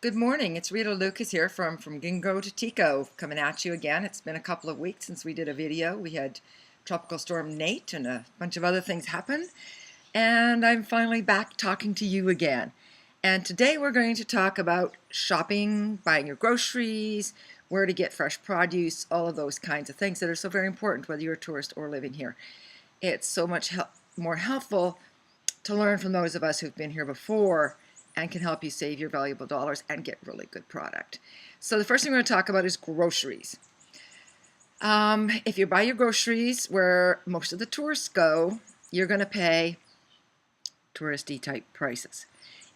Good morning. It's Rita Lucas here from Gingo to Tico, coming at you again. It's been a couple of weeks since we did a video. We had Tropical Storm Nate and a bunch of other things happen, and I'm finally back talking to you again. And today we're going to talk about shopping, buying your groceries, where to get fresh produce, all of those kinds of things that are so very important whether you're a tourist or living here. It's so much more helpful to learn from those of us who've been here before and can help you save your valuable dollars and get really good product. So the first thing we're going to talk about is groceries. If you buy your groceries where most of the tourists go, you're going to pay touristy type prices.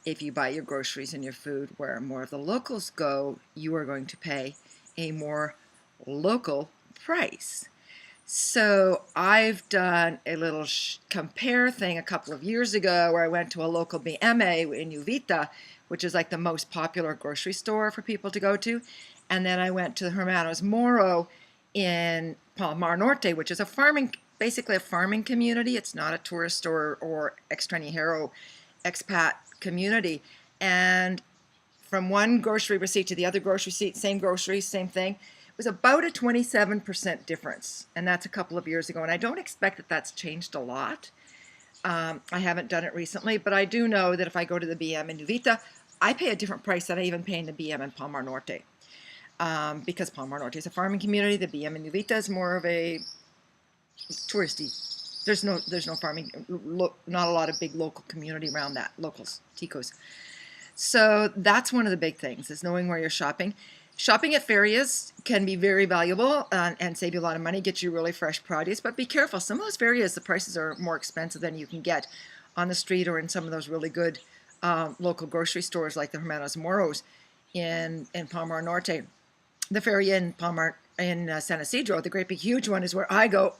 If you buy your groceries and your food where more of the locals go, you are going to pay a more local price. So I've done a little compare thing a couple of years ago where I went to a local BMA in Uvita, which is like the most popular grocery store for people to go to. And then I went to the Hermanos Moro in Palmar Norte, which is basically a farming community. It's not a tourist or extranjero expat community. And from one grocery receipt to the other grocery receipt, same groceries, same thing. It was about a 27% difference, and that's a couple of years ago. And I don't expect that that's changed a lot. I haven't done it recently, but I do know that if I go to the BM in Uvita, I pay a different price than I even pay in the BM in Palmar Norte. Because Palmar Norte is a farming community, the BM in Uvita is more of a touristy. There's no farming, not a lot of big local community around that, locals, ticos. So that's one of the big things, is knowing where you're shopping. Shopping at ferias can be very valuable and save you a lot of money, get you really fresh produce, but be careful. Some of those ferias, the prices are more expensive than you can get on the street or in some of those really good local grocery stores like the Hermanos Moros in Palmar Norte. The feria in Palmar in San Isidro, the great big huge one, is where I go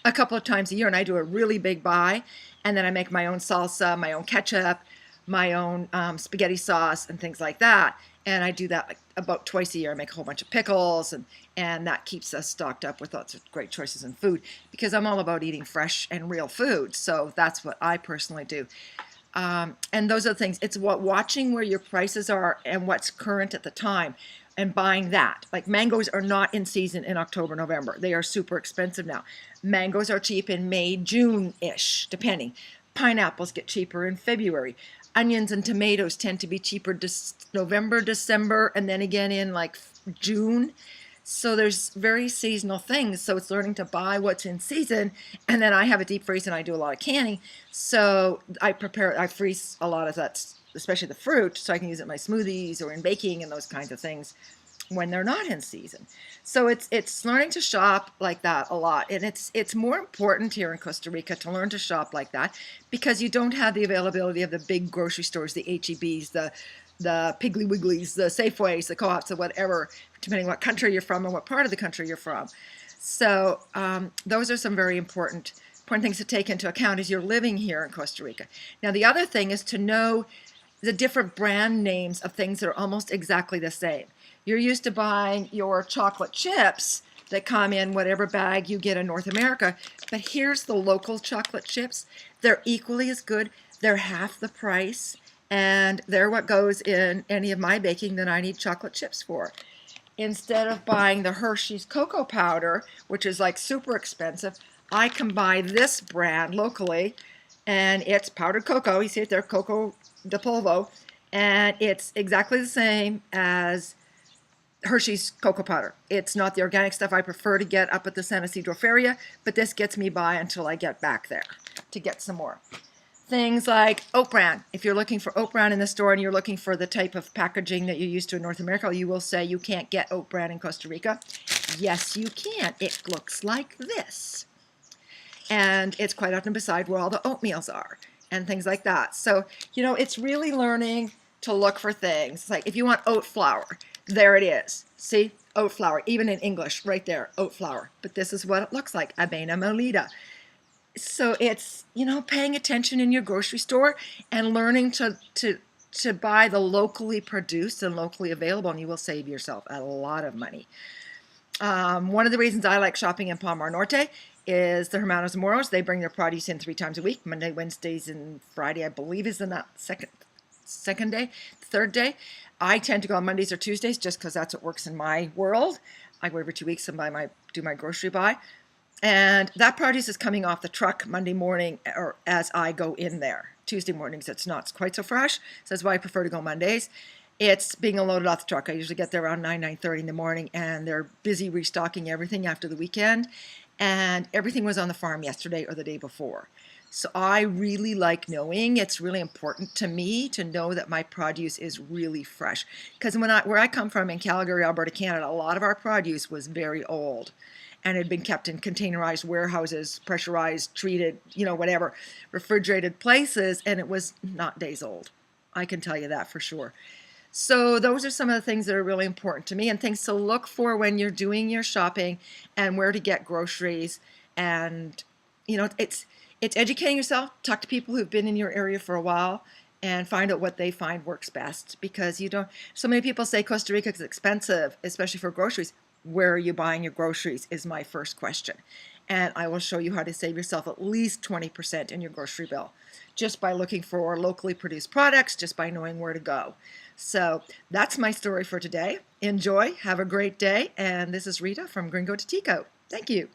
a couple of times a year, and I do a really big buy, and then I make my own salsa, my own ketchup, my own spaghetti sauce and things like that. And I do that like about twice a year. I make a whole bunch of pickles, and that keeps us stocked up with lots of great choices in food, because I'm all about eating fresh and real food. So that's what I personally do. And those are the things. It's watching where your prices are and what's current at the time and buying that. Like mangoes are not in season in October, November. They are super expensive now. Mangoes are cheap in May, June-ish, depending. Pineapples get cheaper in February. Onions and tomatoes tend to be cheaper November, December, and then again in like June. So there's very seasonal things. So it's learning to buy what's in season. And then I have a deep freeze and I do a lot of canning. So I freeze a lot of that, especially the fruit, so I can use it in my smoothies or in baking and those kinds of things when they're not in season. So it's learning to shop like that a lot, and it's more important here in Costa Rica to learn to shop like that, because you don't have the availability of the big grocery stores, the H-E-Bs, the Piggly Wigglies, the Safeways, the co-ops, or whatever, depending what country you're from and what part of the country you're from. So those are some very important things to take into account as you're living here in Costa Rica. Now the other thing is to know the different brand names of things that are almost exactly the same. You're used to buying your chocolate chips that come in whatever bag you get in North America, but here's the local chocolate chips. They're equally as good. They're half the price, and they're what goes in any of my baking that I need chocolate chips for. Instead of buying the Hershey's cocoa powder, which is like super expensive, I can buy this brand locally, and it's powdered cocoa. You see it there, Coco de Polvo, and it's exactly the same as Hershey's cocoa powder. It's not the organic stuff I prefer to get up at the San Isidro Feria, but this gets me by until I get back there to get some more. Things like oat bran. If you're looking for oat bran in the store and you're looking for the type of packaging that you're used to in North America, you will say you can't get oat bran in Costa Rica. Yes, you can. It looks like this. And it's quite often beside where all the oatmeals are and things like that. So, it's really learning to look for things. It's like if you want oat flour, there it is. See, oat flour, even in English, right there, oat flour. But this is what it looks like, avena molida. So it's, paying attention in your grocery store and learning to buy the locally produced and locally available, and you will save yourself a lot of money. One of the reasons I like shopping in Palmar Norte is the Hermanos Moros. They bring their produce in 3 times a week, Monday, Wednesdays, and Friday, I believe, is in that second second day, third day. I tend to go on Mondays or Tuesdays just because that's what works in my world. I go every 2 weeks and do my grocery buy. And that produce is coming off the truck Monday morning or as I go in there. Tuesday mornings, it's not quite so fresh. So that's why I prefer to go Mondays. It's being unloaded off the truck. I usually get there around 9:30 in the morning, and they're busy restocking everything after the weekend. And everything was on the farm yesterday or the day before. So I really like knowing, it's really important to me to know that my produce is really fresh. Because where I come from in Calgary, Alberta, Canada, a lot of our produce was very old and had been kept in containerized warehouses, pressurized, treated, whatever, refrigerated places, and it was not days old. I can tell you that for sure. So those are some of the things that are really important to me and things to look for when you're doing your shopping and where to get groceries. And it's educating yourself. Talk to people who've been in your area for a while and find out what they find works best, because so many people say Costa Rica is expensive, especially for groceries. Where are you buying your groceries is my first question. And I will show you how to save yourself at least 20% in your grocery bill just by looking for locally produced products, just by knowing where to go. So that's my story for today. Enjoy, have a great day, and this is Rita from Gringo to Tico. Thank you.